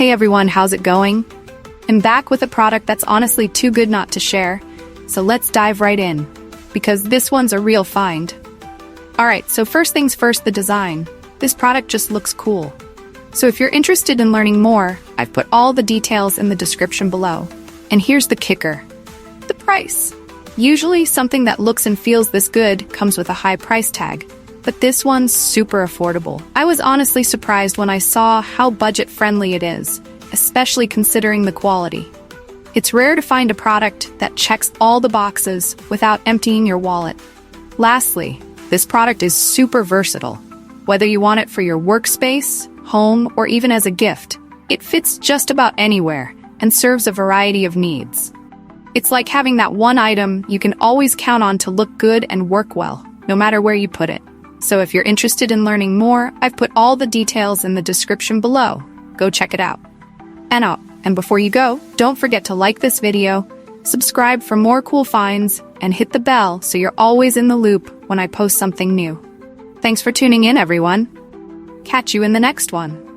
Hey everyone, how's it going? I'm back with a product that's honestly too good not to share, so let's dive right in, because this one's a real find. Alright, so first things first, the design. This product just looks cool. So if you're interested in learning more, I've put all the details in the description below. And here's the kicker. The price. Usually something that looks and feels this good comes with a high price tag, but this one's super affordable. I was honestly surprised when I saw how budget-friendly it is, especially considering the quality. It's rare to find a product that checks all the boxes without emptying your wallet. Lastly, this product is super versatile. Whether you want it for your workspace, home, or even as a gift, it fits just about anywhere and serves a variety of needs. It's like having that one item you can always count on to look good and work well, no matter where you put it. So if you're interested in learning more, I've put all the details in the description below. Go check it out. And before you go, don't forget to like this video, subscribe for more cool finds, and hit the bell so you're always in the loop when I post something new. Thanks for tuning in, everyone. Catch you in the next one.